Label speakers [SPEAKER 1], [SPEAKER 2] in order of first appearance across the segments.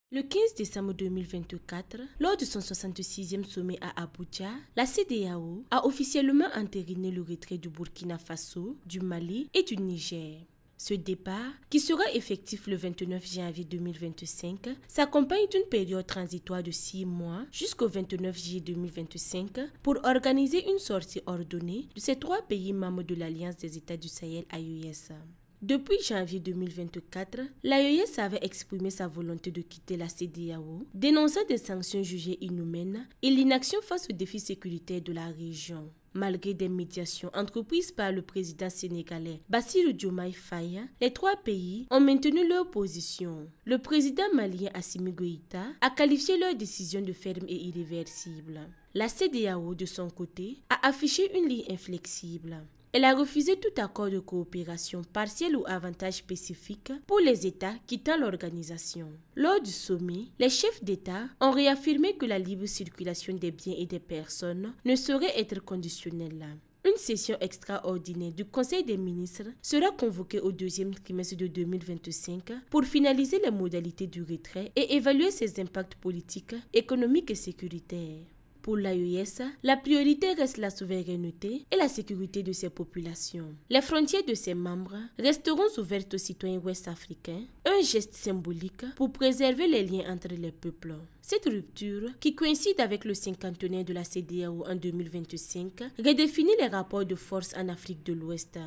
[SPEAKER 1] Le 15 décembre 2024, lors de son 66e sommet à Abuja, la CEDEAO a officiellement entériné le retrait du Burkina Faso, du Mali et du Niger. Ce départ, qui sera effectif le 29 janvier 2025, s'accompagne d'une période transitoire de 6 mois jusqu'au 29 juillet 2025 pour organiser une sortie ordonnée de ces 3 pays membres de l'Alliance des États du Sahel AES. Depuis janvier 2024, l'AES avait exprimé sa volonté de quitter la CEDEAO, dénonçant des sanctions jugées inhumaines et l'inaction face aux défis sécuritaires de la région. Malgré des médiations entreprises par le président sénégalais Bassirou Diomaye Faye, les 3 pays ont maintenu leur position. Le président malien Assimi Goïta a qualifié leur décision de ferme et irréversible. La CEDEAO, de son côté, a affiché une ligne inflexible. Elle a refusé tout accord de coopération partielle ou avantage spécifique pour les États quittant l'organisation. Lors du sommet, les chefs d'État ont réaffirmé que la libre circulation des biens et des personnes ne saurait être conditionnelle. Une session extraordinaire du Conseil des ministres sera convoquée au 2e trimestre de 2025 pour finaliser les modalités du retrait et évaluer ses impacts politiques, économiques et sécuritaires. Pour l'AES, la priorité reste la souveraineté et la sécurité de ses populations. Les frontières de ses membres resteront ouvertes aux citoyens ouest-africains, un geste symbolique pour préserver les liens entre les peuples. Cette rupture, qui coïncide avec le 50e de la CEDEAO en 2025, redéfinit les rapports de force en Afrique de l'Ouest.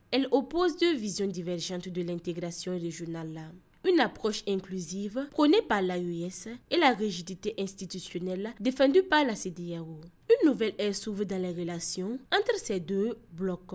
[SPEAKER 1] Elle oppose 2 visions divergentes de l'intégration régionale. Une approche inclusive prônée par l'AES et la rigidité institutionnelle défendue par la CEDEAO. Une nouvelle ère s'ouvre dans les relations entre ces 2 blocs.